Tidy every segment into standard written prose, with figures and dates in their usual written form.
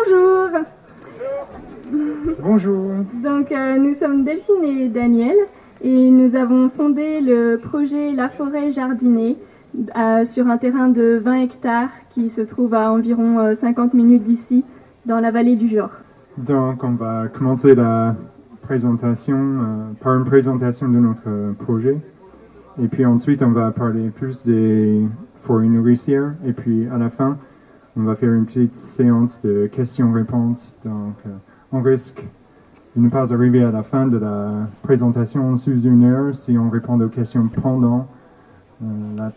Bonjour. Bonjour. Donc nous sommes Delphine et Daniel et nous avons fondé le projet La Forêt Jardinée sur un terrain de 20 hectares qui se trouve à environ 50 minutes d'ici, dans la vallée du Jor. Donc on va commencer la présentation par une présentation de notre projet. Et puis ensuite on va parler plus des forêts nourricières. Et puis à la fin, on va faire une petite séance de questions-réponses. Donc on risque de ne pas arriver à la fin de la présentation sous une heure si on répond aux questions pendant la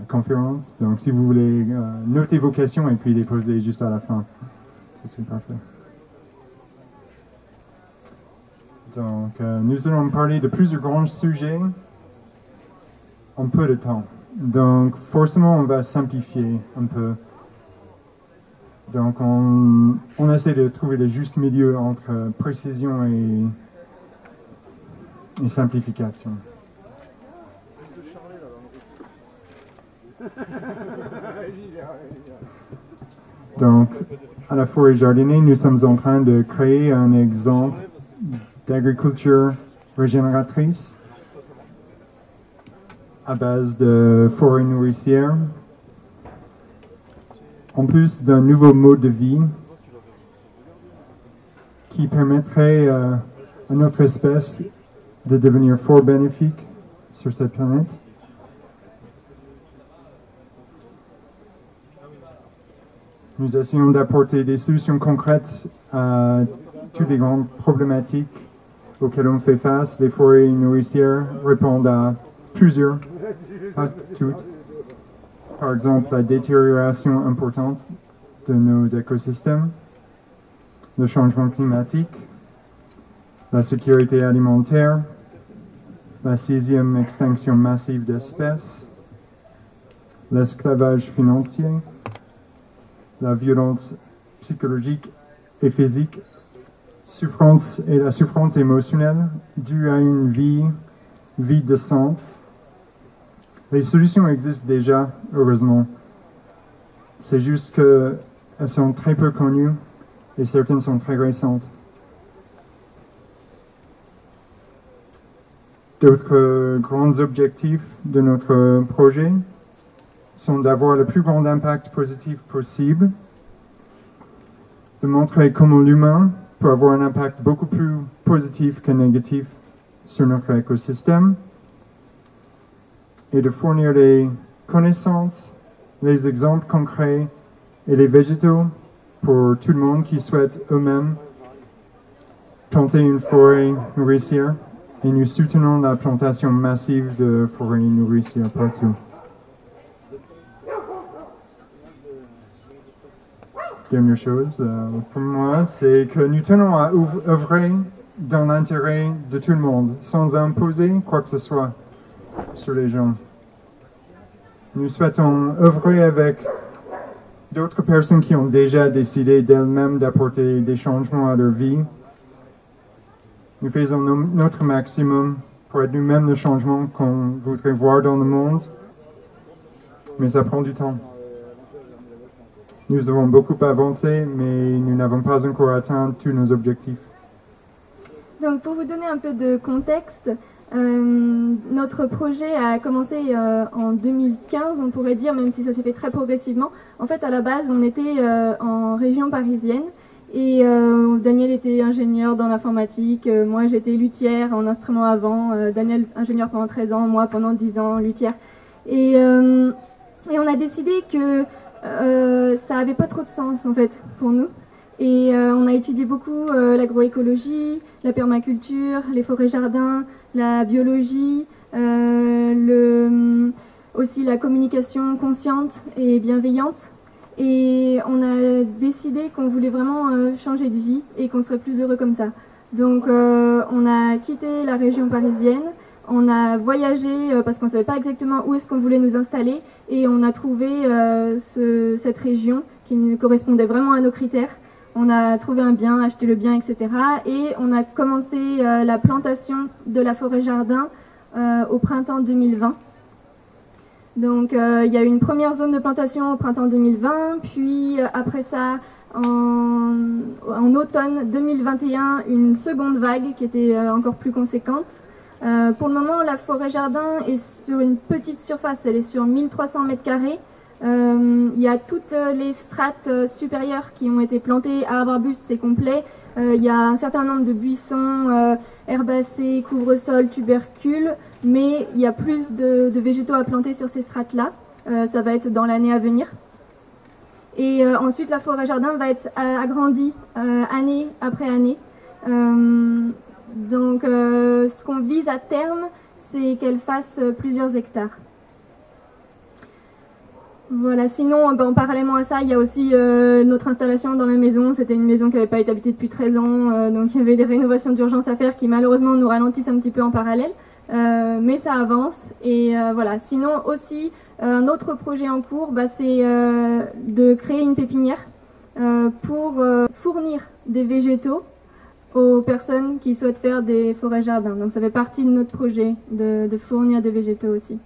conférence. Donc si vous voulez noter vos questions et puis les poser juste à la fin, ce serait parfait. Donc nous allons parler de plusieurs grands sujets en peu de temps. Donc forcément on va simplifier un peu. Donc on essaie de trouver le juste milieu entre précision et simplification. Donc à la Forêt Jardinée, nous sommes en train de créer un exemple d'agriculture régénératrice à base de forêts nourricières, en plus d'un nouveau mode de vie qui permettrait à notre espèce de devenir fort bénéfique sur cette planète. Nous essayons d'apporter des solutions concrètes à toutes les grandes problématiques auxquelles on fait face. Les forêts nourricières répondent à plusieurs, pas toutes. Par exemple, la détérioration importante de nos écosystèmes, le changement climatique, la sécurité alimentaire, la 6e extinction massive d'espèces, l'esclavage financier, la violence psychologique et physique, la souffrance émotionnelle due à une vie vide de sens. Les solutions existent déjà, heureusement. C'est juste qu'elles sont très peu connues et certaines sont très récentes. D'autres grands objectifs de notre projet sont d'avoir le plus grand impact positif possible, de montrer comment l'humain peut avoir un impact beaucoup plus positif que négatif sur notre écosystème, et de fournir les connaissances, les exemples concrets et les végétaux pour tout le monde qui souhaite eux-mêmes planter une forêt nourricière, et nous soutenons la plantation massive de forêts nourricières partout. Dernière chose pour moi, c'est que nous tenons à œuvrer dans l'intérêt de tout le monde, sans imposer quoi que ce soit sur les gens. Nous souhaitons œuvrer avec d'autres personnes qui ont déjà décidé d'elles-mêmes d'apporter des changements à leur vie. Nous faisons notre maximum pour être nous-mêmes le changement qu'on voudrait voir dans le monde, mais ça prend du temps. Nous avons beaucoup avancé, mais nous n'avons pas encore atteint tous nos objectifs. Donc pour vous donner un peu de contexte, notre projet a commencé en 2015, on pourrait dire, même si ça s'est fait très progressivement. En fait, à la base, on était en région parisienne et Daniel était ingénieur dans l'informatique, moi j'étais luthière en instruments à vent, Daniel ingénieur pendant 13 ans, moi pendant 10 ans luthière. Et on a décidé que ça n'avait pas trop de sens en fait pour nous. Et on a étudié beaucoup l'agroécologie, la permaculture, les forêts-jardins, la biologie, aussi la communication consciente et bienveillante. Et on a décidé qu'on voulait vraiment changer de vie et qu'on serait plus heureux comme ça. Donc on a quitté la région parisienne, on a voyagé parce qu'on ne savait pas exactement où est-ce qu'on voulait nous installer et on a trouvé cette région qui nous correspondait vraiment à nos critères. On a trouvé un bien, acheté le bien, etc. Et on a commencé la plantation de la forêt-jardin au printemps 2020. Donc il y a eu une première zone de plantation au printemps 2020, puis après ça, en automne 2021 une seconde vague qui était encore plus conséquente. Pour le moment, la forêt-jardin est sur une petite surface, elle est sur 1300 m². Il y a toutes les strates supérieures qui ont été plantées, arbres, arbustes, c'est complet. Il y a un certain nombre de buissons, herbacées, couvre-sol, tubercules, mais il y a plus de végétaux à planter sur ces strates-là. Ça va être dans l'année à venir. Et ensuite, la forêt-jardin va être agrandie année après année. Donc, ce qu'on vise à terme, c'est qu'elle fasse plusieurs hectares. Voilà, sinon, parallèlement à ça, il y a aussi notre installation dans la maison. C'était une maison qui n'avait pas été habitée depuis 13 ans, donc il y avait des rénovations d'urgence à faire qui malheureusement nous ralentissent un petit peu en parallèle. Mais ça avance. Et voilà, sinon aussi, un autre projet en cours, c'est de créer une pépinière pour fournir des végétaux aux personnes qui souhaitent faire des forêts-jardins. Donc ça fait partie de notre projet de fournir des végétaux aussi.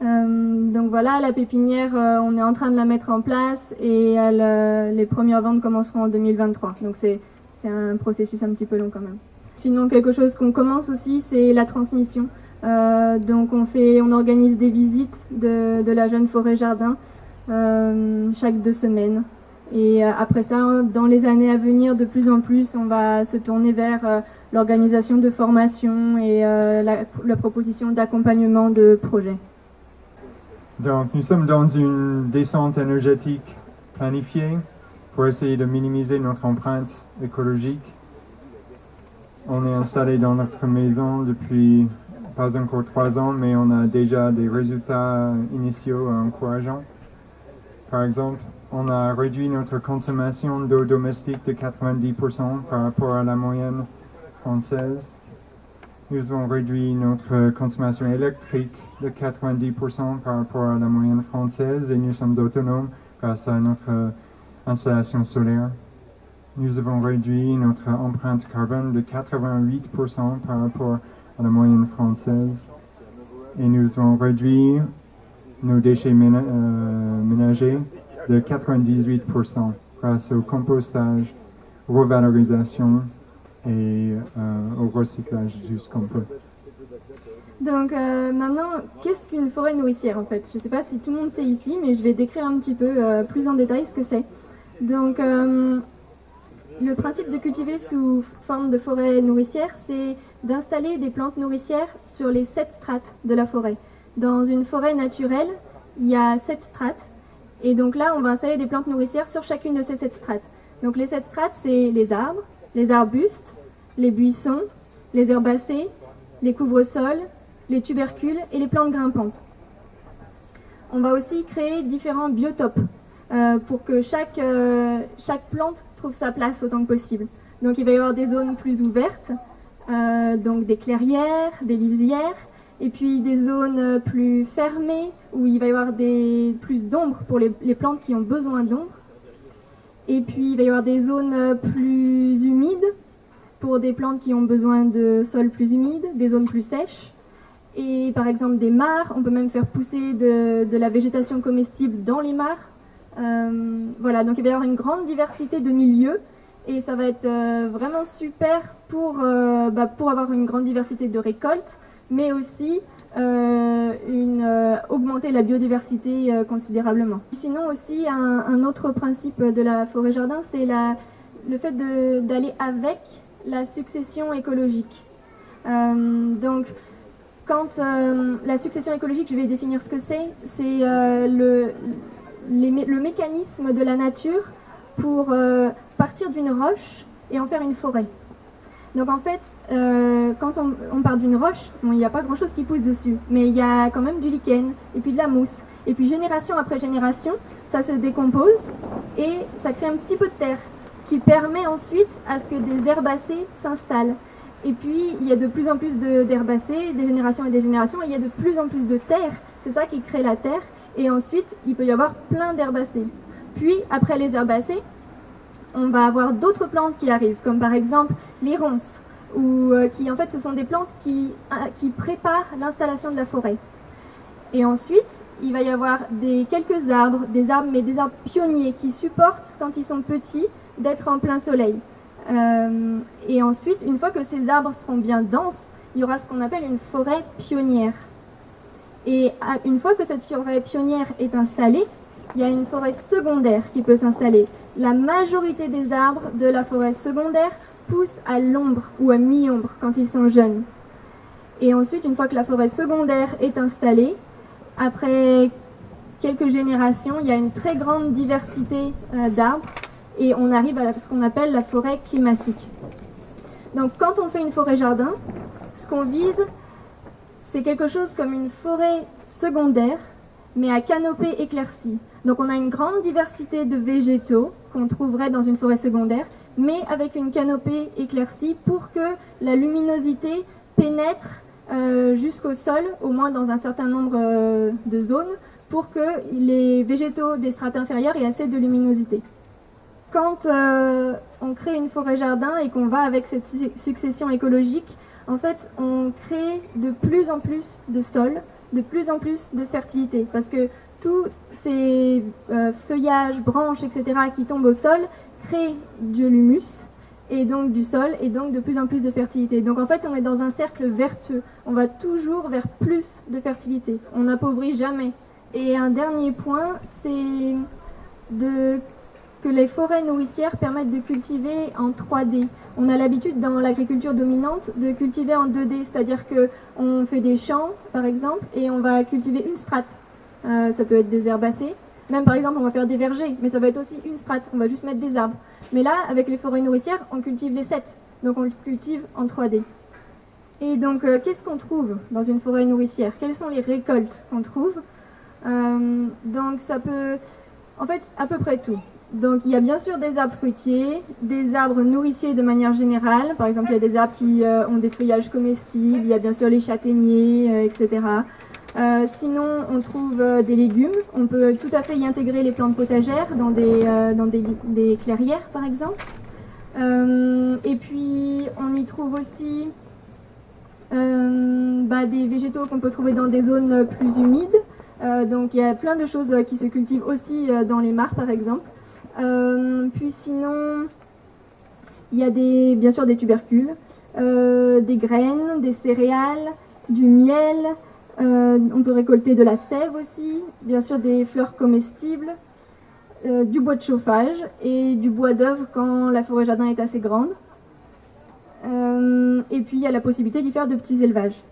Donc voilà, la pépinière, on est en train de la mettre en place et les premières ventes commenceront en 2023. Donc c'est un processus un petit peu long quand même. Sinon, quelque chose qu'on commence aussi, c'est la transmission. Donc on organise des visites de la jeune forêt-jardin chaque 2 semaines. Et après ça, dans les années à venir, de plus en plus, on va se tourner vers l'organisation de formations et la proposition d'accompagnement de projets. Donc, nous sommes dans une descente énergétique planifiée pour essayer de minimiser notre empreinte écologique. On est installé dans notre maison depuis pas encore 3 ans, mais on a déjà des résultats initiaux encourageants. Par exemple, on a réduit notre consommation d'eau domestique de 90% par rapport à la moyenne française. Nous avons réduit notre consommation électrique de 90% par rapport à la moyenne française et nous sommes autonomes grâce à notre installation solaire. Nous avons réduit notre empreinte carbone de 88% par rapport à la moyenne française et nous avons réduit nos déchets ménagers de 98% grâce au compostage, revalorisation et au recyclage de ce qu'on peut. Donc maintenant, qu'est-ce qu'une forêt nourricière en fait? Je ne sais pas si tout le monde sait ici, mais je vais décrire un petit peu plus en détail ce que c'est. Donc le principe de cultiver sous forme de forêt nourricière, c'est d'installer des plantes nourricières sur les 7 strates de la forêt. Dans une forêt naturelle, il y a 7 strates. Et donc là, on va installer des plantes nourricières sur chacune de ces 7 strates. Donc les 7 strates, c'est les arbres, les arbustes, les buissons, les herbacées, les couvre-sols, les tubercules et les plantes grimpantes. On va aussi créer différents biotopes pour que chaque plante trouve sa place autant que possible. Donc il va y avoir des zones plus ouvertes, donc des clairières, des lisières, et puis des zones plus fermées où il va y avoir plus d'ombre pour les plantes qui ont besoin d'ombre. Et puis il va y avoir des zones plus humides pour des plantes qui ont besoin de sols plus humides, des zones plus sèches. Et par exemple des mares, on peut même faire pousser de la végétation comestible dans les mares. Voilà, donc il va y avoir une grande diversité de milieux et ça va être vraiment super pour avoir une grande diversité de récoltes, mais aussi augmenter la biodiversité considérablement. Sinon aussi, un autre principe de la forêt-jardin, c'est le fait d'aller avec la succession écologique. Donc, quand la succession écologique, je vais définir ce que c'est le mécanisme de la nature pour partir d'une roche et en faire une forêt. Donc en fait, quand on part d'une roche, il n'y a pas grand-chose qui pousse dessus, mais il y a quand même du lichen et puis de la mousse. Et puis génération après génération, ça se décompose et ça crée un petit peu de terre qui permet ensuite à ce que des herbacées s'installent. Et puis il y a de plus en plus d'herbacées, des générations et des générations, et il y a de plus en plus de terre. C'est ça qui crée la terre. Et ensuite, il peut y avoir plein d'herbacées. Puis, après les herbacées, on va avoir d'autres plantes qui arrivent, comme par exemple les ronces, qui en fait ce sont des plantes qui préparent l'installation de la forêt. Et ensuite, il va y avoir quelques arbres, mais des arbres pionniers qui supportent, quand ils sont petits, d'être en plein soleil. Et ensuite, une fois que ces arbres seront bien denses, il y aura ce qu'on appelle une forêt pionnière. Et une fois que cette forêt pionnière est installée, il y a une forêt secondaire qui peut s'installer. La majorité des arbres de la forêt secondaire poussent à l'ombre ou à mi-ombre quand ils sont jeunes. Et ensuite, une fois que la forêt secondaire est installée, après quelques générations, il y a une très grande diversité d'arbres et on arrive à ce qu'on appelle la forêt climatique. Donc quand on fait une forêt-jardin, ce qu'on vise, c'est quelque chose comme une forêt secondaire, mais à canopée éclaircie. Donc on a une grande diversité de végétaux qu'on trouverait dans une forêt secondaire, mais avec une canopée éclaircie pour que la luminosité pénètre jusqu'au sol, au moins dans un certain nombre de zones, pour que les végétaux des strates inférieures aient assez de luminosité. Quand on crée une forêt-jardin et qu'on va avec cette succession écologique, en fait, on crée de plus en plus de sol, de plus en plus de fertilité, parce que tous ces feuillages, branches, etc. qui tombent au sol créent de l'humus, et donc du sol, et donc de plus en plus de fertilité. Donc en fait, on est dans un cercle vertueux. On va toujours vers plus de fertilité. On n'appauvrit jamais. Et un dernier point, c'est que les forêts nourricières permettent de cultiver en 3D. On a l'habitude dans l'agriculture dominante de cultiver en 2D, c'est-à-dire qu'on fait des champs, par exemple, et on va cultiver une strate. Ça peut être des herbacées. Même par exemple, on va faire des vergers, mais ça va être aussi une strate. On va juste mettre des arbres. Mais là, avec les forêts nourricières, on cultive les 7. Donc on le cultive en 3D. Et donc, qu'est-ce qu'on trouve dans une forêt nourricière? Quelles sont les récoltes qu'on trouve? Donc ça peut... En fait, à peu près tout. Donc il y a bien sûr des arbres fruitiers, des arbres nourriciers de manière générale. Par exemple, il y a des arbres qui ont des feuillages comestibles. Il y a bien sûr les châtaigniers, etc. Sinon, on trouve des légumes. On peut tout à fait y intégrer les plantes potagères dans des clairières, par exemple. Et puis, on y trouve aussi des végétaux qu'on peut trouver dans des zones plus humides. Donc, il y a plein de choses qui se cultivent aussi dans les mares, par exemple. Puis sinon, il y a bien sûr des tubercules, des graines, des céréales, du miel. On peut récolter de la sève aussi, bien sûr des fleurs comestibles, du bois de chauffage et du bois d'œuvre quand la forêt-jardin est assez grande. Et puis il y a la possibilité d'y faire de petits élevages.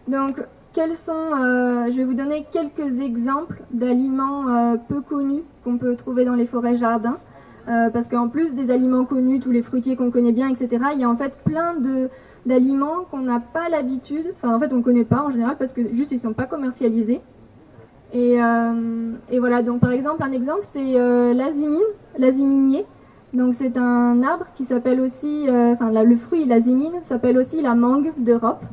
Donc je vais vous donner quelques exemples d'aliments peu connus qu'on peut trouver dans les forêts-jardins. Parce qu'en plus des aliments connus, tous les fruitiers qu'on connaît bien, etc., il y a en fait plein d'aliments qu'on n'a pas l'habitude, enfin en fait on ne connaît pas en général parce que juste ils ne sont pas commercialisés. Et voilà, donc par exemple, un exemple c'est l'aziminier. Donc c'est un arbre qui s'appelle aussi, le fruit, l'azimine, s'appelle aussi la mangue d'Europe.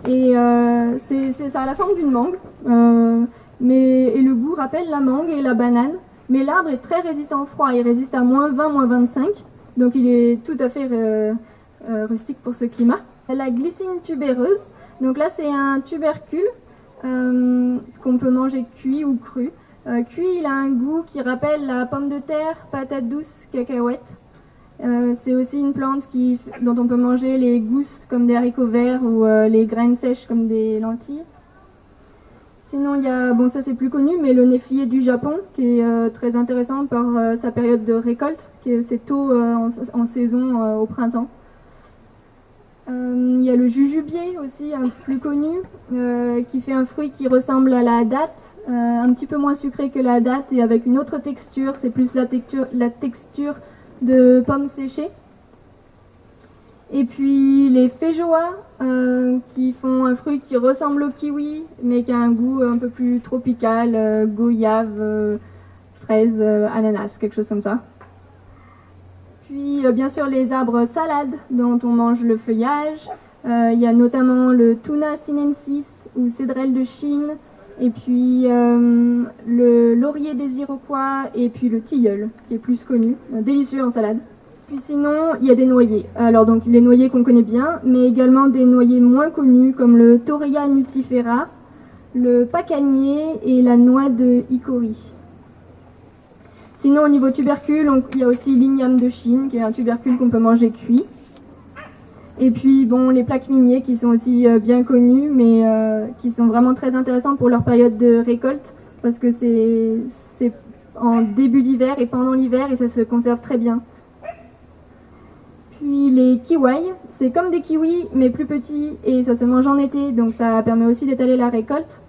Et ça a la forme d'une mangue, et le goût rappelle la mangue et la banane. Mais l'arbre est très résistant au froid, il résiste à moins 20, moins 25, donc il est tout à fait rustique pour ce climat. La glycine tubéreuse, donc là c'est un tubercule qu'on peut manger cuit ou cru. Cuit, il a un goût qui rappelle la pomme de terre, patate douce, cacahuète. C'est aussi une plante dont on peut manger les gousses comme des haricots verts ou les graines sèches comme des lentilles. Sinon, il y a, ça c'est plus connu, mais le néflier du Japon, qui est très intéressant par sa période de récolte, c'est tôt en saison au printemps. Il y a le jujubier aussi, plus connu, qui fait un fruit qui ressemble à la datte, un petit peu moins sucré que la datte et avec une autre texture, c'est plus la texture de pommes séchées. Et puis les feijoas, qui font un fruit qui ressemble au kiwi, mais qui a un goût un peu plus tropical, goyave, fraise, ananas, quelque chose comme ça. Puis bien sûr les arbres salades dont on mange le feuillage. Il y a notamment le Thuna sinensis ou cédrelle de Chine, et puis le laurier des Iroquois, et puis le tilleul, qui est plus connu, délicieux en salade. Puis sinon, il y a des noyers. Alors donc les noyers qu'on connaît bien, mais également des noyers moins connus comme le Torreya nucifera, le pacanier et la noix de hickory. Sinon au niveau tubercule, il y a aussi l'igname de Chine, qui est un tubercule qu'on peut manger cuit. Et puis bon, les plaques miniers qui sont aussi bien connus, mais qui sont vraiment très intéressants pour leur période de récolte, parce que c'est en début d'hiver et pendant l'hiver, et ça se conserve très bien. Puis les kiwis, c'est comme des kiwis, mais plus petits, et ça se mange en été, donc ça permet aussi d'étaler la récolte.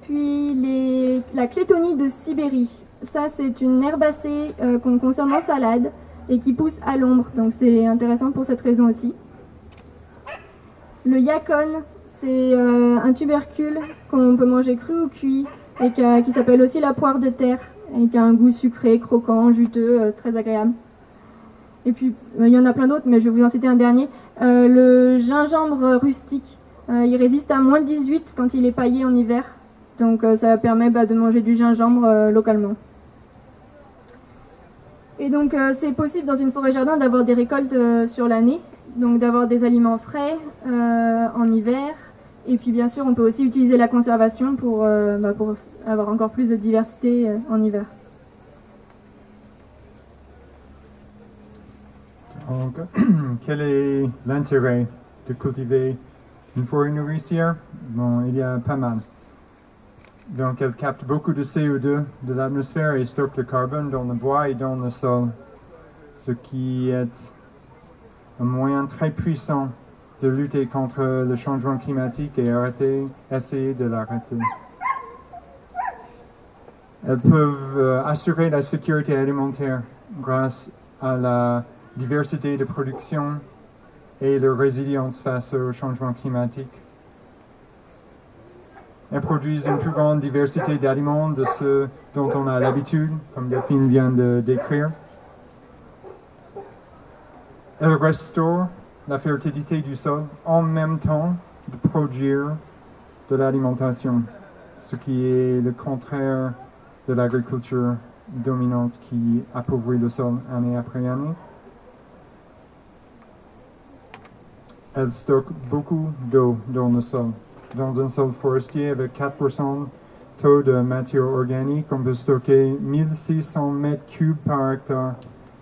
Puis la clétonie de Sibérie, ça c'est une herbacée qu'on consomme en salade, et qui pousse à l'ombre, donc c'est intéressant pour cette raison aussi. Le yacon, c'est un tubercule qu'on peut manger cru ou cuit, et qui s'appelle aussi la poire de terre, et qui a un goût sucré, croquant, juteux, très agréable. Et puis, il y en a plein d'autres, mais je vais vous en citer un dernier. Le gingembre rustique, il résiste à moins 18 quand il est paillé en hiver. Donc ça permet de manger du gingembre localement. Et donc c'est possible dans une forêt-jardin d'avoir des récoltes sur l'année, donc d'avoir des aliments frais en hiver. Et puis bien sûr, on peut aussi utiliser la conservation pour avoir encore plus de diversité en hiver. Donc, quel est l'intérêt de cultiver une forêt nourricière? Bon, il y a pas mal. Donc, elle capte beaucoup de CO2 de l'atmosphère et stocke le carbone dans le bois et dans le sol, ce qui est un moyen très puissant de lutter contre le changement climatique et essayer de l'arrêter. Elles peuvent assurer la sécurité alimentaire grâce à la diversité de production et leur résilience face au changement climatique. Elles produisent une plus grande diversité d'aliments de ceux dont on a l'habitude, comme Delphine vient de décrire. Elles restaurent la fertilité du sol en même temps de produire de l'alimentation, ce qui est le contraire de l'agriculture dominante qui appauvrit le sol année après année. Elle stocke beaucoup d'eau dans le sol. Dans un sol forestier avec 4% taux de matière organique, on peut stocker 1600 mètres cubes par hectare.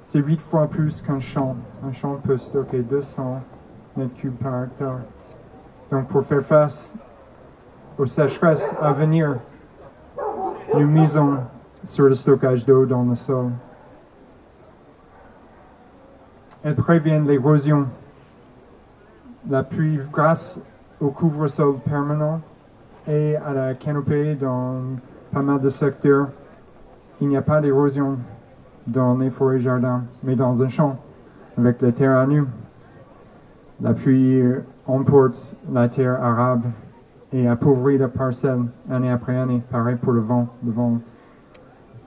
C'est 8 fois plus qu'un champ. Un champ peut stocker 200 mètres cubes par hectare. Donc pour faire face aux sécheresses à venir, nous misons sur le stockage d'eau dans le sol. Elles préviennent l'érosion. La pluie, grâce au couvre-sol permanent et à la canopée dans pas mal de secteurs, il n'y a pas d'érosion dans les forêts-jardins, mais dans un champ, avec la terre à nu. La pluie emporte la terre arable et appauvrit la parcelle année après année. Pareil pour le vent. Le vent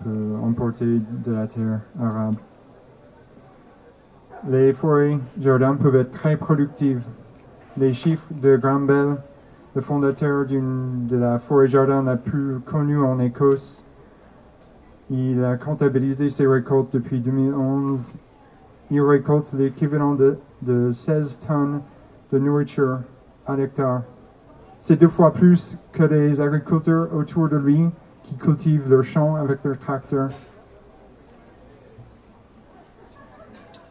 peut emporter de la terre arable. Les forêts-jardins peuvent être très productives. Les chiffres de Graham Bell, le fondateur de la forêt-jardin la plus connue en Écosse, il a comptabilisé ses récoltes depuis 2011. Il récolte l'équivalent de 16 tonnes de nourriture à l'hectare. C'est 2 fois plus que les agriculteurs autour de lui qui cultivent leurs champs avec leurs tracteurs.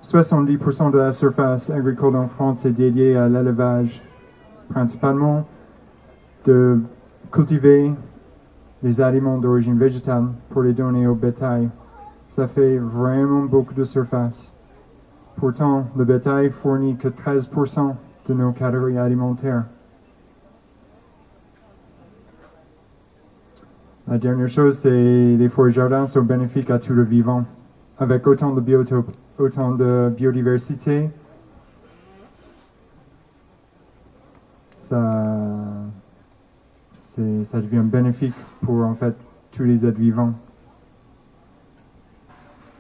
70% de la surface agricole en France est dédiée à l'élevage, principalement de cultiver les aliments d'origine végétale pour les donner au bétail. Ça fait vraiment beaucoup de surface. Pourtant, le bétail fournit que 13% de nos calories alimentaires. La dernière chose, c'est les forêts-jardins sont bénéfiques à tout le vivant. Avec autant de biotopes, autant de biodiversité, ça devient bénéfique pour en fait tous les êtres vivants.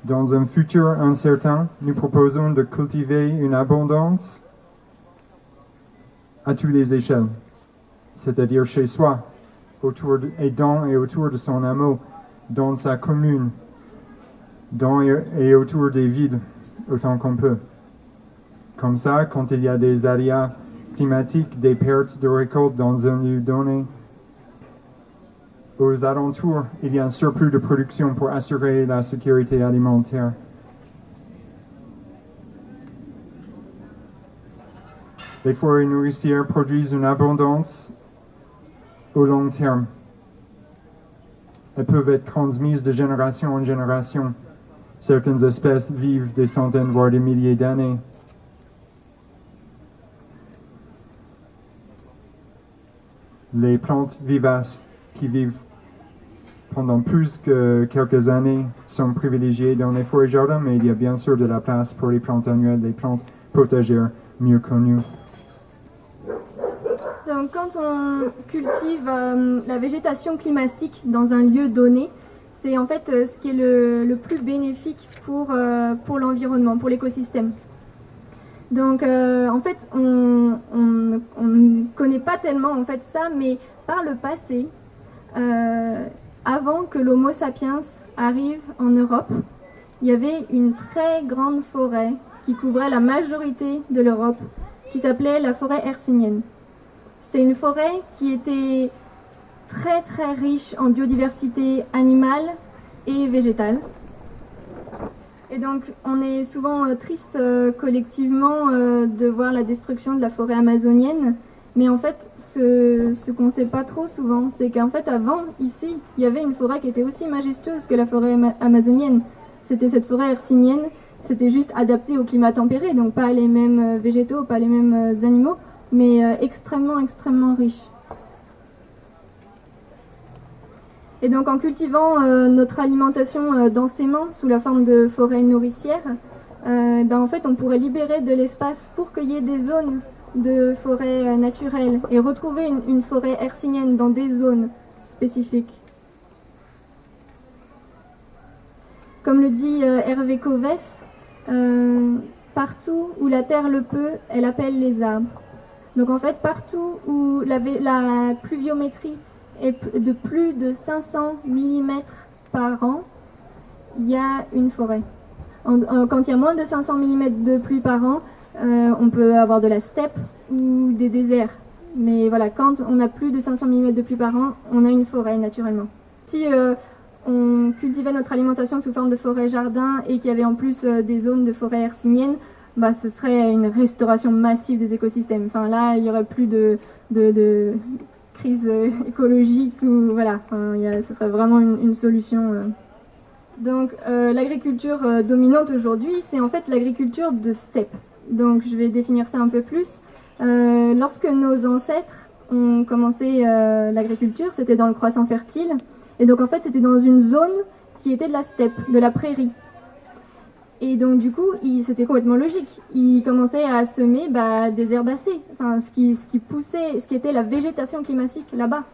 Dans un futur incertain, nous proposons de cultiver une abondance à toutes les échelles, c'est-à-dire chez soi, autour de son hameau, dans sa commune, dans et autour des villes autant qu'on peut. Comme ça, quand il y a des aléas climatiques, des pertes de récolte dans un lieu donné, aux alentours, il y a un surplus de production pour assurer la sécurité alimentaire. Les forêts nourricières produisent une abondance au long terme. Elles peuvent être transmises de génération en génération. Certaines espèces vivent des centaines, voire des milliers d'années. Les plantes vivaces qui vivent pendant plus que quelques années sont privilégiées dans les forêts jardins, mais il y a bien sûr de la place pour les plantes annuelles, les plantes potagères mieux connues. Donc quand on cultive la végétation climatique dans un lieu donné, c'est en fait ce qui est le plus bénéfique pour l'environnement, pour l'écosystème. Donc en fait on ne connaît pas tellement en fait ça, mais par le passé, avant que l'Homo sapiens arrive en Europe, il y avait une très grande forêt qui couvrait la majorité de l'Europe, qui s'appelait la forêt hercynienne. C'était une forêt qui était très très riche en biodiversité animale et végétale. Et donc on est souvent triste collectivement de voir la destruction de la forêt amazonienne, mais en fait ce qu'on ne sait pas trop souvent, c'est qu'en fait avant, ici, il y avait une forêt qui était aussi majestueuse que la forêt amazonienne. C'était cette forêt hercynienne, c'était juste adapté au climat tempéré, donc pas les mêmes végétaux, pas les mêmes animaux, mais extrêmement extrêmement riche. Et donc en cultivant notre alimentation densément sous la forme de forêts nourricières, en fait on pourrait libérer de l'espace pour qu'il y ait des zones de forêts naturelles et retrouver une forêt hercynienne dans des zones spécifiques. Comme le dit Hervé Covès, partout où la terre le peut, elle appelle les arbres. Donc en fait, partout où la pluviométrie est de plus de 500 mm par an, il y a une forêt. Quand il y a moins de 500 mm de pluie par an, on peut avoir de la steppe ou des déserts. Mais voilà, quand on a plus de 500 mm de pluie par an, on a une forêt naturellement. Si on cultivait notre alimentation sous forme de forêt-jardin et qu'il y avait en plus des zones de forêt hercynienne, ce serait une restauration massive des écosystèmes. Enfin là, il n'y aurait plus de crise écologique. Ou, voilà, ce serait vraiment une solution. Donc l'agriculture dominante aujourd'hui, c'est en fait l'agriculture de steppe. Donc je vais définir ça un peu plus. Lorsque nos ancêtres ont commencé l'agriculture, c'était dans le croissant fertile. Et donc en fait, c'était dans une zone qui était de la steppe, de la prairie. Et donc du coup, c'était complètement logique. Ils commençaient à semer des herbacées, enfin, ce qui poussait, ce qui était la végétation climatique là-bas.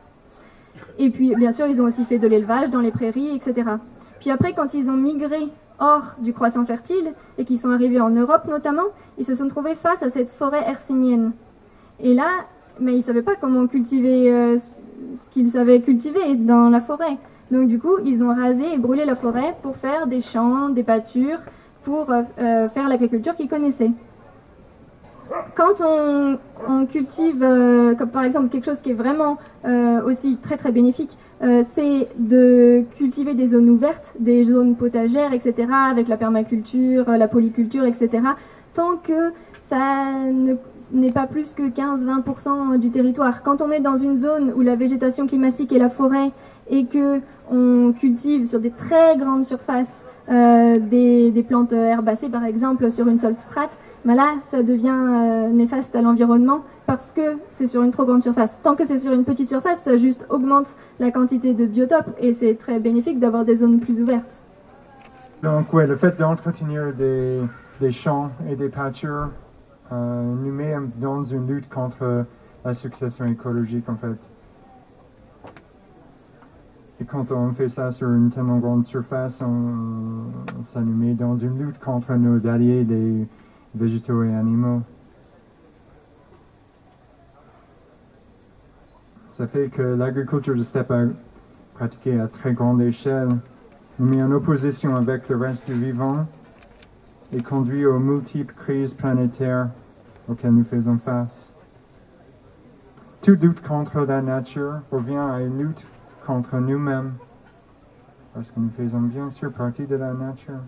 Et puis bien sûr, ils ont aussi fait de l'élevage dans les prairies, etc. Puis après, quand ils ont migré hors du croissant fertile et qu'ils sont arrivés en Europe notamment, ils se sont trouvés face à cette forêt hercynienne. Et là, mais ils ne savaient pas comment cultiver ce qu'ils savaient cultiver dans la forêt. Donc du coup, ils ont rasé et brûlé la forêt pour faire des champs, des pâtures, pour faire l'agriculture qu'ils connaissaient. Quand on cultive, comme par exemple quelque chose qui est vraiment aussi très très bénéfique, c'est de cultiver des zones ouvertes, des zones potagères, etc., avec la permaculture, la polyculture, etc., tant que ça n'est pas plus que 15-20% du territoire. Quand on est dans une zone où la végétation climatique est la forêt et qu'on cultive sur des très grandes surfaces des plantes herbacées, par exemple, sur une seule strate, là, ça devient néfaste à l'environnement parce que c'est sur une trop grande surface. Tant que c'est sur une petite surface, ça juste augmente la quantité de biotopes et c'est très bénéfique d'avoir des zones plus ouvertes. Donc, ouais, le fait d'entretenir des champs et des pâtures nous met dans une lutte contre la succession écologique, en fait. Et quand on fait ça sur une tellement grande surface, ça nous met dans une lutte contre nos alliés, les végétaux et animaux. Ça fait que l'agriculture de steppe pratiquée à très grande échelle nous met en opposition avec le reste du vivant et conduit aux multiples crises planétaires auxquelles nous faisons face. Toute lutte contre la nature revient à une lutte contre nous-mêmes, parce que nous faisons bien sûr partie de la nature.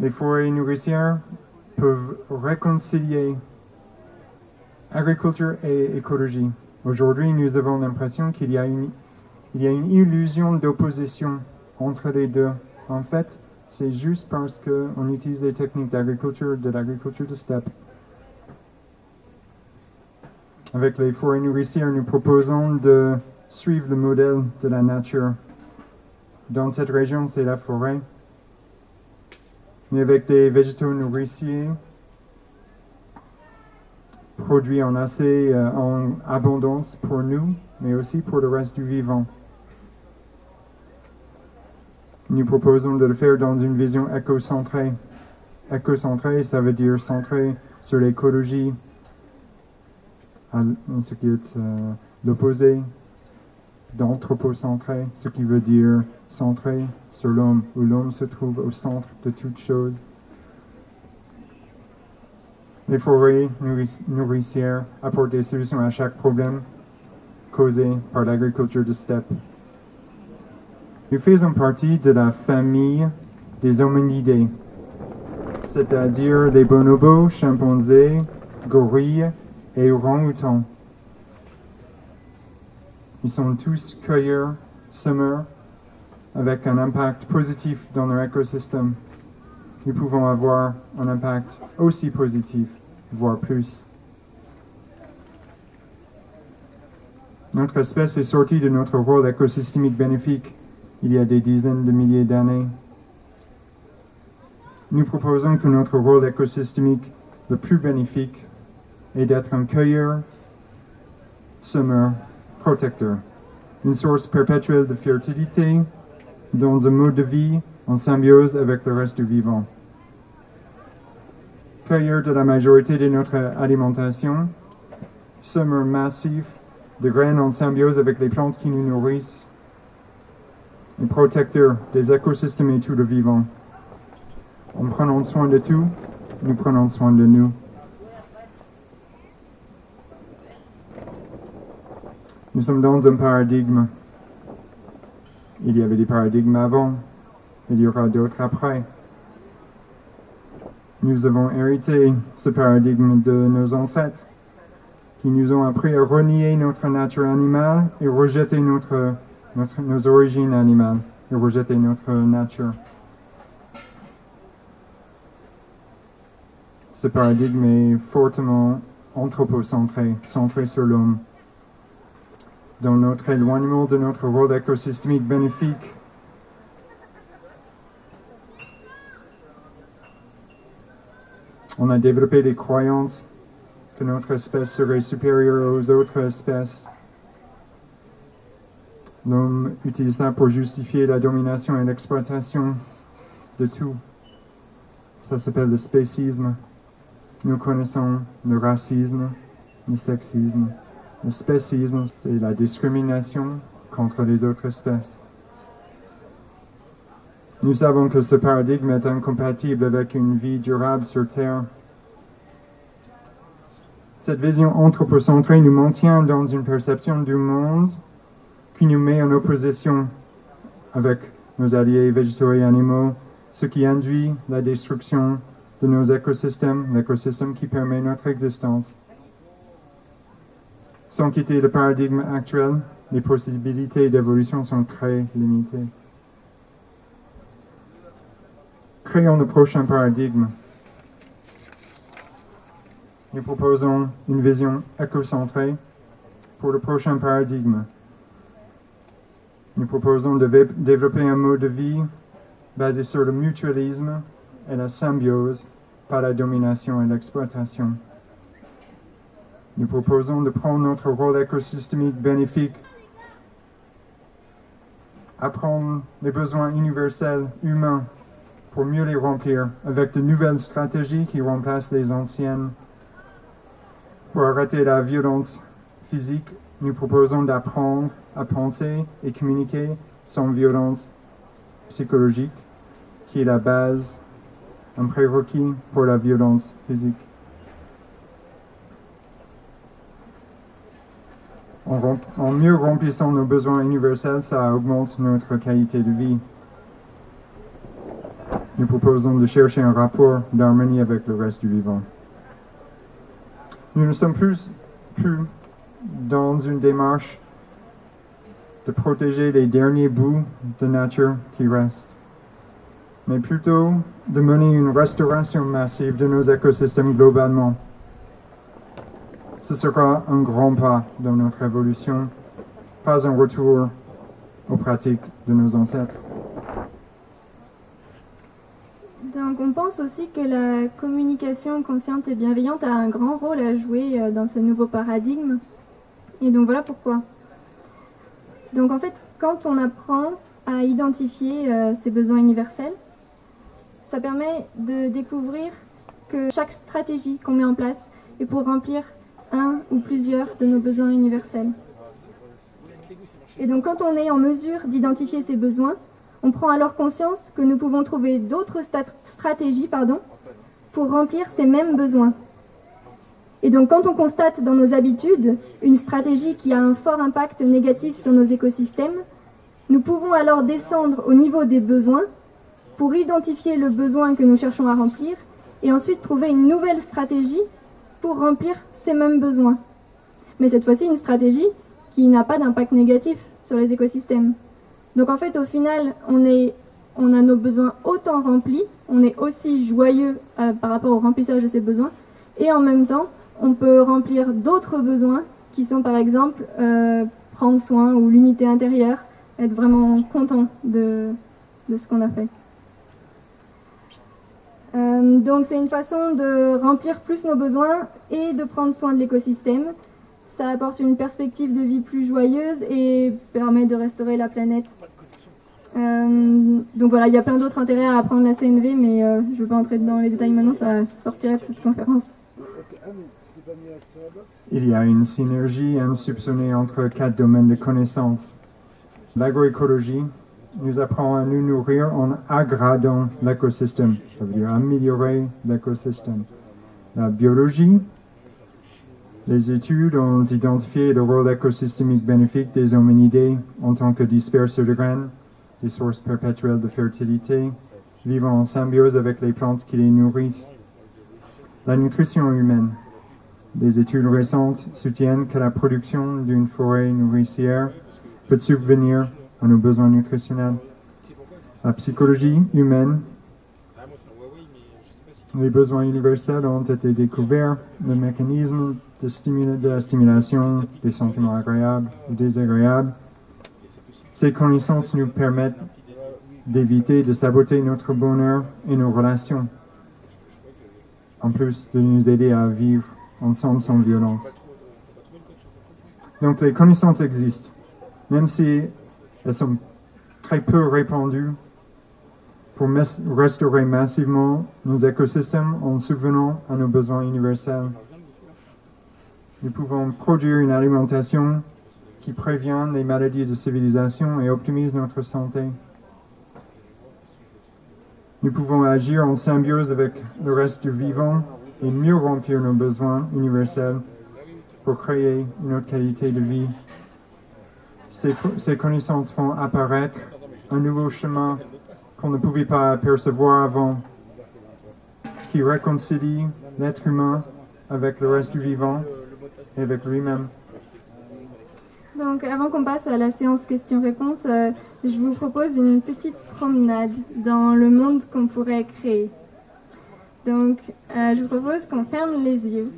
Les forêts nourricières peuvent réconcilier agriculture et écologie. Aujourd'hui, nous avons l'impression qu'il y a une illusion d'opposition entre les deux. En fait, c'est juste parce qu'on utilise des techniques d'agriculture, de l'agriculture de steppe. Avec les forêts nourricières, nous proposons de suivre le modèle de la nature. Dans cette région, c'est la forêt. Mais avec des végétaux nourriciers, produits en abondance pour nous, mais aussi pour le reste du vivant. Nous proposons de le faire dans une vision éco-centrée. Éco-centrée, ça veut dire centré sur l'écologie, ce qui est l'opposé d'anthropocentré, ce qui veut dire centré sur l'homme, où l'homme se trouve au centre de toute chose. Les forêts nourricières apportent des solutions à chaque problème causé par l'agriculture de steppe. Nous faisons partie de la famille des hominidés, c'est-à-dire les bonobos, chimpanzés, gorilles et orang-outans. Ils sont tous cueilleurs, semeurs, avec un impact positif dans leur écosystème. Nous pouvons avoir un impact aussi positif, voire plus. Notre espèce est sortie de notre rôle écosystémique bénéfique il y a des dizaines de milliers d'années. Nous proposons que notre rôle écosystémique le plus bénéfique est d'être un cueilleur, semeur, protecteur, une source perpétuelle de fertilité dans un mode de vie en symbiose avec le reste du vivant. Cueilleur de la majorité de notre alimentation, semeur massif de graines en symbiose avec les plantes qui nous nourrissent, et protecteur des écosystèmes et tout le vivant. En prenant soin de tout, nous prenons soin de nous. Nous sommes dans un paradigme. Il y avait des paradigmes avant, il y aura d'autres après. Nous avons hérité ce paradigme de nos ancêtres, qui nous ont appris à renier notre nature animale et rejeter nos origines animales, et rejeter notre nature. Ce paradigme est fortement anthropocentré, centré sur l'homme. Dans notre éloignement de notre rôle écosystémique bénéfique, on a développé des croyances que notre espèce serait supérieure aux autres espèces. L'homme utilise ça pour justifier la domination et l'exploitation de tout. Ça s'appelle le spécisme. Nous connaissons le racisme, le sexisme. Le spécisme, c'est la discrimination contre les autres espèces. Nous savons que ce paradigme est incompatible avec une vie durable sur Terre. Cette vision anthropocentrée nous maintient dans une perception du monde qui nous met en opposition avec nos alliés végétaux et animaux, ce qui induit la destruction de nos écosystèmes, l'écosystème qui permet notre existence. Sans quitter le paradigme actuel, les possibilités d'évolution sont très limitées. Créons le prochain paradigme. Nous proposons une vision écocentrée pour le prochain paradigme. Nous proposons de développer un mode de vie basé sur le mutualisme et la symbiose, pas la domination et l'exploitation. Nous proposons de prendre notre rôle écosystémique bénéfique, apprendre les besoins universels humains pour mieux les remplir avec de nouvelles stratégies qui remplacent les anciennes. Pour arrêter la violence physique, nous proposons d'apprendre à penser et communiquer sans violence psychologique, qui est la base, un prérequis pour la violence physique. En mieux remplissant nos besoins universels, ça augmente notre qualité de vie. Nous proposons de chercher un rapport d'harmonie avec le reste du vivant. Nous ne sommes plus dans une démarche de protéger les derniers bouts de nature qui restent, mais plutôt de mener une restauration massive de nos écosystèmes globalement. Ce sera un grand pas dans notre évolution, pas un retour aux pratiques de nos ancêtres. Donc on pense aussi que la communication consciente et bienveillante a un grand rôle à jouer dans ce nouveau paradigme. Et donc voilà pourquoi. Donc en fait, quand on apprend à identifier ses besoins universels, ça permet de découvrir que chaque stratégie qu'on met en place est pour remplir un ou plusieurs de nos besoins universels. Et donc quand on est en mesure d'identifier ces besoins, on prend alors conscience que nous pouvons trouver d'autres stratégies pour remplir ces mêmes besoins. Et donc quand on constate dans nos habitudes une stratégie qui a un fort impact négatif sur nos écosystèmes, nous pouvons alors descendre au niveau des besoins pour identifier le besoin que nous cherchons à remplir et ensuite trouver une nouvelle stratégie pour remplir ces mêmes besoins. Mais cette fois-ci, une stratégie qui n'a pas d'impact négatif sur les écosystèmes. Donc en fait, au final, on a nos besoins autant remplis, on est aussi joyeux par rapport au remplissage de ces besoins, et en même temps, on peut remplir d'autres besoins qui sont par exemple prendre soin ou l'unité intérieure, être vraiment content de ce qu'on a fait. Donc c'est une façon de remplir plus nos besoins et de prendre soin de l'écosystème. Ça apporte une perspective de vie plus joyeuse et permet de restaurer la planète. Donc voilà, il y a plein d'autres intérêts à apprendre la CNV, mais je ne vais pas entrer dans les détails maintenant, ça sortirait de cette conférence. Il y a une synergie insoupçonnée entre 4 domaines de connaissances. L'agroécologie nous apprend à nous nourrir en aggradant l'écosystème, ça veut dire améliorer l'écosystème. La biologie, les études ont identifié le rôle écosystémique bénéfique des hominidés en tant que disperseurs de graines, des sources perpétuelles de fertilité, vivant en symbiose avec les plantes qui les nourrissent. La nutrition humaine. Des études récentes soutiennent que la production d'une forêt nourricière peut subvenir à nos besoins nutritionnels. La psychologie humaine. Les besoins universels ont été découverts, le mécanisme de la stimulation des sentiments agréables ou désagréables. Ces connaissances nous permettent d'éviter de saboter notre bonheur et nos relations, en plus de nous aider à vivre ensemble sans violence. Donc les connaissances existent, même si elles sont très peu répandues, pour restaurer massivement nos écosystèmes en subvenant à nos besoins universels. Nous pouvons produire une alimentation qui prévient les maladies de civilisation et optimise notre santé. Nous pouvons agir en symbiose avec le reste du vivant et mieux remplir nos besoins universels pour créer une autre qualité de vie. Ces connaissances font apparaître un nouveau chemin qu'on ne pouvait pas percevoir avant, qui réconcilie l'être humain avec le reste du vivant et avec lui-même. Donc avant qu'on passe à la séance questions-réponses, je vous propose une petite promenade dans le monde qu'on pourrait créer. Donc je vous propose qu'on ferme les yeux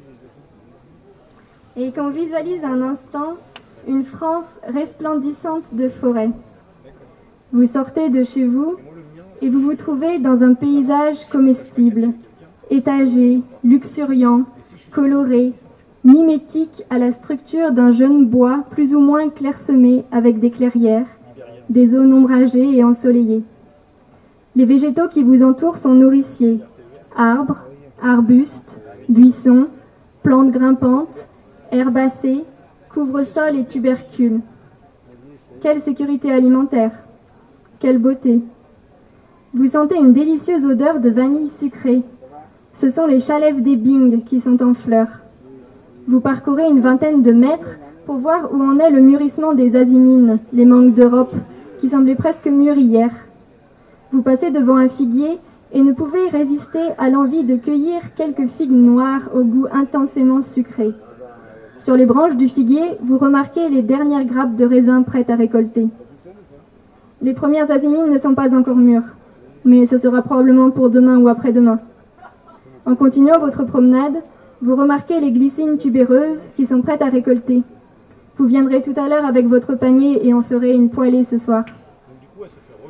et qu'on visualise un instant une France resplendissante de forêts. Vous sortez de chez vous et vous vous trouvez dans un paysage comestible, étagé, luxuriant, coloré, mimétique à la structure d'un jeune bois plus ou moins clairsemé avec des clairières, des zones ombragées et ensoleillées. Les végétaux qui vous entourent sont nourriciers, arbres, arbustes, buissons, plantes grimpantes, herbacées, couvre-sol et tubercules. Quelle sécurité alimentaire! quelle beauté! Vous sentez une délicieuse odeur de vanille sucrée. Ce sont les chalets des Bing qui sont en fleurs. Vous parcourez une vingtaine de mètres pour voir où en est le mûrissement des azimines, les mangues d'Europe, qui semblaient presque mûres hier. Vous passez devant un figuier et ne pouvez résister à l'envie de cueillir quelques figues noires au goût intensément sucré. Sur les branches du figuier, vous remarquez les dernières grappes de raisin prêtes à récolter. Les premières azimines ne sont pas encore mûres, mais ce sera probablement pour demain ou après-demain. En continuant votre promenade, vous remarquez les glycines tubéreuses qui sont prêtes à récolter. Vous viendrez tout à l'heure avec votre panier et en ferez une poêlée ce soir.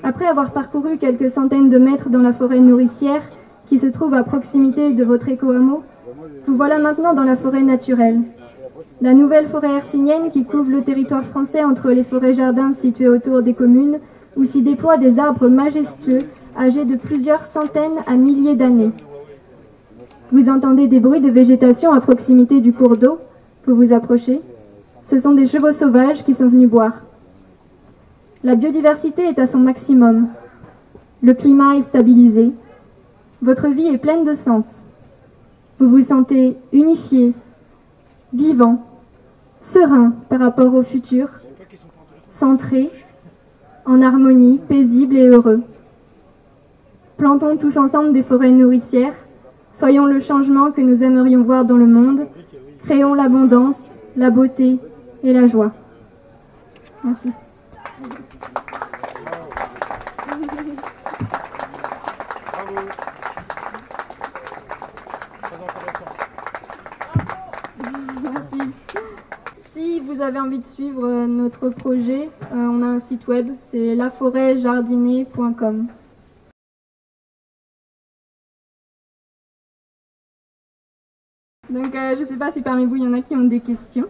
Après avoir parcouru quelques centaines de mètres dans la forêt nourricière qui se trouve à proximité de votre éco-hameau, vous voilà maintenant dans la forêt naturelle. La nouvelle forêt hercynienne qui couvre le territoire français entre les forêts-jardins situées autour des communes où s'y déploient des arbres majestueux âgés de plusieurs centaines à milliers d'années. Vous entendez des bruits de végétation à proximité du cours d'eau. Vous vous approchez. Ce sont des chevaux sauvages qui sont venus boire. La biodiversité est à son maximum. Le climat est stabilisé. Votre vie est pleine de sens. Vous vous sentez unifié, vivant, serein par rapport au futur, centré, en harmonie, paisible et heureux. Plantons tous ensemble des forêts nourricières, soyons le changement que nous aimerions voir dans le monde, créons l'abondance, la beauté et la joie. Merci. Merci. Si vous avez envie de suivre notre projet, on a un site web, c'est laforêtjardiner.com. Donc je ne sais pas si parmi vous il y en a qui ont des questions.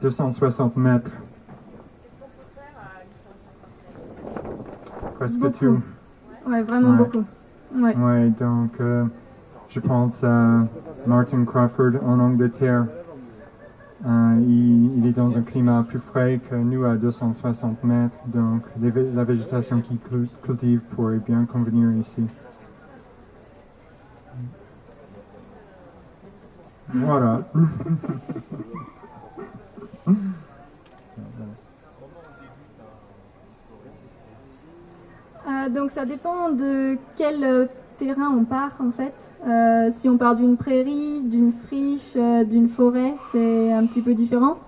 260 mètres. Presque Beaucoup. tout. Ouais, vraiment beaucoup. Ouais. Ouais, donc je pense à Martin Crawford en Angleterre. Il est dans un climat plus frais que nous à 260 mètres, donc la végétation qu'il cultive pourrait bien convenir ici. Voilà. Donc ça dépend de quel terrain on part en fait. Si on part d'une prairie, d'une friche, d'une forêt, c'est un petit peu différent.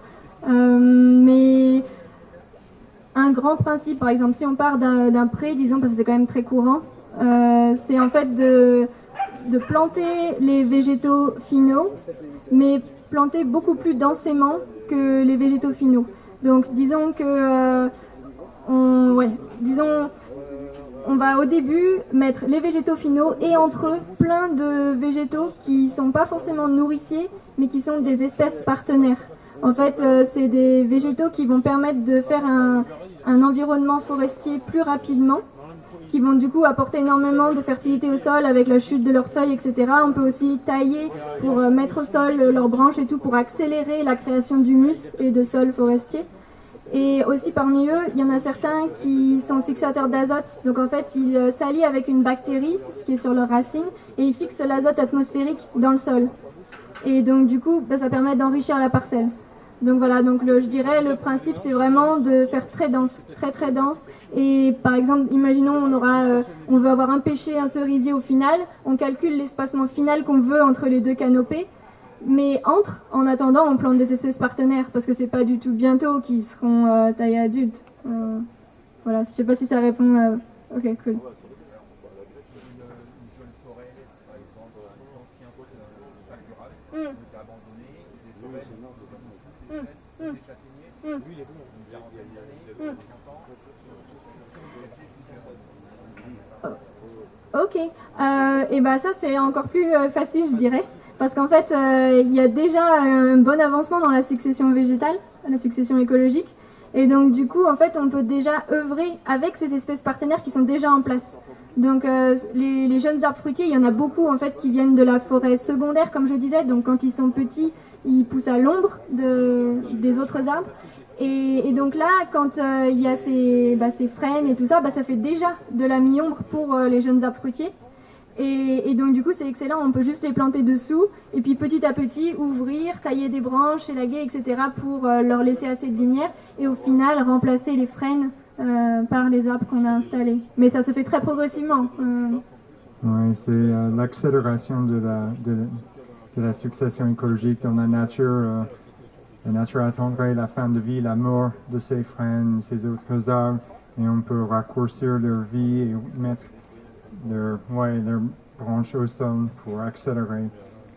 Mais un grand principe, par exemple, si on part d'un pré, disons, parce que c'est quand même très courant, c'est en fait de planter les végétaux finaux, mais planter beaucoup plus densément que les végétaux finaux. Donc disons que on va au début mettre les végétaux finaux et entre eux plein de végétaux qui ne sont pas forcément nourriciers, mais qui sont des espèces partenaires. En fait, c'est des végétaux qui vont permettre de faire un environnement forestier plus rapidement, qui vont du coup apporter énormément de fertilité au sol avec la chute de leurs feuilles, etc. On peut aussi tailler pour mettre au sol leurs branches et tout pour accélérer la création d'humus et de sols forestiers. Et aussi parmi eux, il y en a certains qui sont fixateurs d'azote. Donc en fait, ils s'allient avec une bactérie, ce qui est sur leurs racines, et ils fixent l'azote atmosphérique dans le sol. Et donc du coup, ça permet d'enrichir la parcelle. Donc voilà, donc je dirais le principe c'est vraiment de faire très dense, très dense. Et par exemple, imaginons on veut avoir un pêcher, un cerisier au final, on calcule l'espacement final qu'on veut entre les deux canopées. Mais en attendant, on plante des espèces partenaires parce que c'est pas du tout bientôt qu'ils seront taille adulte. Voilà, je sais pas si ça répond à... Ok, cool. Ok, et bah ça c'est encore plus facile je dirais, parce qu'en fait il y a déjà un bon avancement dans la succession végétale, la succession écologique, Et donc du coup, en fait, on peut déjà œuvrer avec ces espèces partenaires qui sont déjà en place. Donc les jeunes arbres fruitiers, il y en a beaucoup en fait qui viennent de la forêt secondaire, comme je disais. Donc quand ils sont petits, ils poussent à l'ombre des autres arbres. Et donc là, quand il y a ces frênes et tout ça, ça fait déjà de la mi-ombre pour les jeunes arbres fruitiers. Et donc du coup c'est excellent, on peut juste les planter dessous et puis petit à petit ouvrir, tailler des branches, élaguer, etc. pour leur laisser assez de lumière et au final remplacer les frênes par les arbres qu'on a installés. Mais ça se fait très progressivement. Oui, c'est l'accélération de la succession écologique dans la nature. La nature attendrait la fin de vie, la mort de ces frênes, ces autres arbres, et on peut raccourcir leur vie et mettre leurs branches au sol pour accélérer.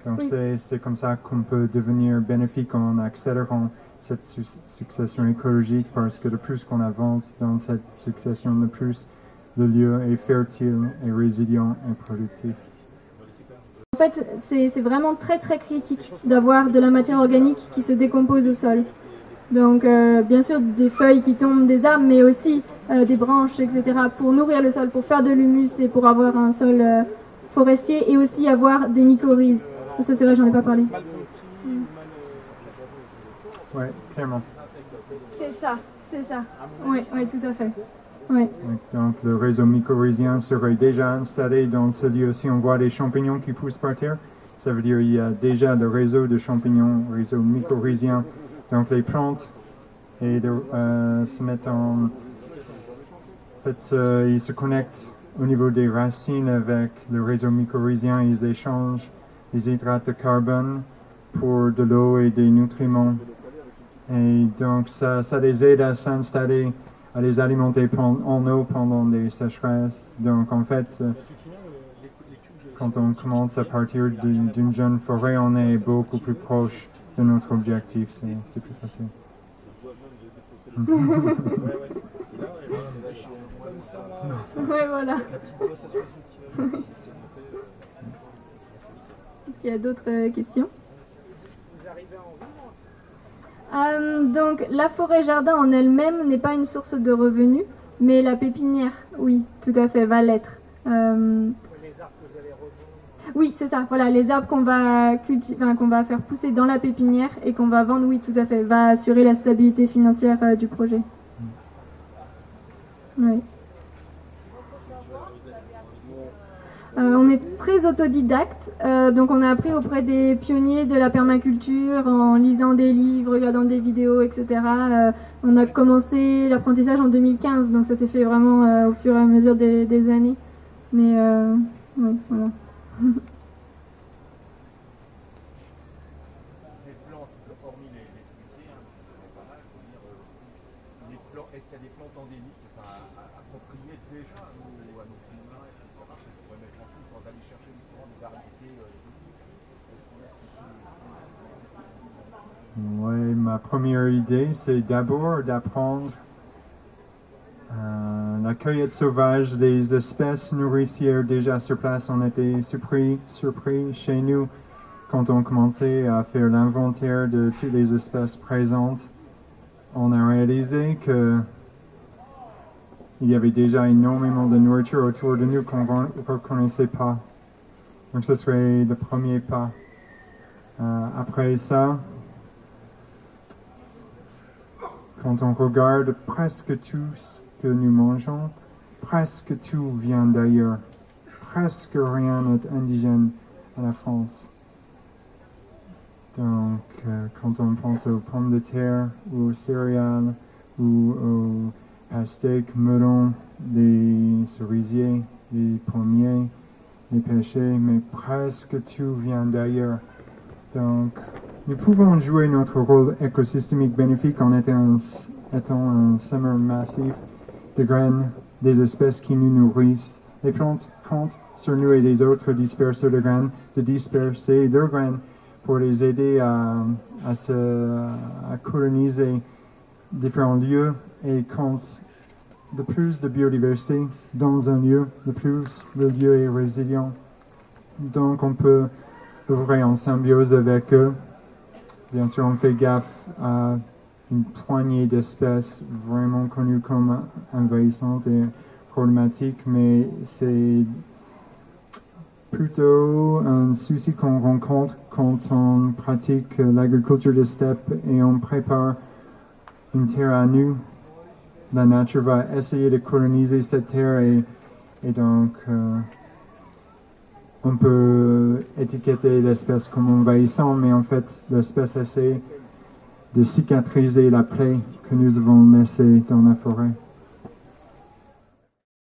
Donc oui. C'est comme ça qu'on peut devenir bénéfique en accélérant cette succession écologique, parce que de plus qu'on avance dans cette succession, de plus le lieu est fertile et résilient et productif. En fait, c'est vraiment très très critique d'avoir de la matière organique qui se décompose au sol. Donc bien sûr des feuilles qui tombent des arbres, mais aussi des branches, etc. pour nourrir le sol, pour faire de l'humus et pour avoir un sol forestier, et aussi avoir des mycorhizes. Ça c'est vrai, j'en ai pas parlé. Oui, clairement. C'est ça. Oui, tout à fait. Ouais. Donc le réseau mycorhizien serait déjà installé dans ce lieu. Si on voit des champignons qui poussent par terre, ça veut dire qu'il y a déjà le réseau de champignons, réseau mycorhizien. Donc les plantes se mettent en... En fait, ils se connectent au niveau des racines avec le réseau mycorhizien. Ils échangent les hydrates de carbone pour de l'eau et des nutriments. Et donc ça les aide à s'installer, à les alimenter en eau pendant des sécheresses. Donc en fait, quand on commence à partir d'une jeune forêt, on est beaucoup plus proche de notre objectif. C'est plus facile. Oui, voilà. Est-ce qu'il y a d'autres questions? Donc la forêt-jardin en elle-même n'est pas une source de revenus, mais la pépinière, oui, tout à fait, va l'être. Oui, c'est ça, voilà, les arbres qu'on va faire pousser dans la pépinière et qu'on va vendre, oui, tout à fait, va assurer la stabilité financière du projet. Oui. On est très autodidacte, donc on a appris auprès des pionniers de la permaculture en lisant des livres, regardant des vidéos, etc. On a commencé l'apprentissage en 2015, donc ça s'est fait vraiment au fur et à mesure des années. Mais oui, voilà. Est-ce qu'il y a des plantes endémiques appropriées déjà à nos climat, etc., qu'on pourrait mettre en dessous sans aller chercher justement des variétés Oui, ma première idée, c'est d'abord d'apprendre la cueillette sauvage des espèces nourricières déjà sur place. On était surpris chez nous quand on commençait à faire l'inventaire de toutes les espèces présentes. On a réalisé qu'il y avait déjà énormément de nourriture autour de nous qu'on ne reconnaissait pas. Donc ce serait le premier pas. Après ça, quand on regarde presque tout ce que nous mangeons, presque tout vient d'ailleurs. Presque rien n'est indigène à la France. Donc, quand on pense aux pommes de terre, ou aux céréales, ou aux pastèques, melons, les cerisiers, les pommiers, les pêchers, mais presque tout vient d'ailleurs. Donc, nous pouvons jouer notre rôle écosystémique bénéfique en étant un semeur massif de graines des espèces qui nous nourrissent. Les plantes comptent sur nous et les autres disperseurs de graines, de disperser leurs graines pour les aider à coloniser différents lieux, et compte de plus de biodiversité dans un lieu, de plus le lieu est résilient. Donc on peut œuvrer en symbiose avec eux. Bien sûr, on fait gaffe à une poignée d'espèces vraiment connues comme envahissantes et problématiques, mais c'est plutôt un souci qu'on rencontre quand on pratique l'agriculture de steppe et on prépare une terre à nu. La nature va essayer de coloniser cette terre et donc on peut étiqueter l'espèce comme envahissant, mais en fait l'espèce essaie de cicatriser la plaie que nous avons laissée dans la forêt.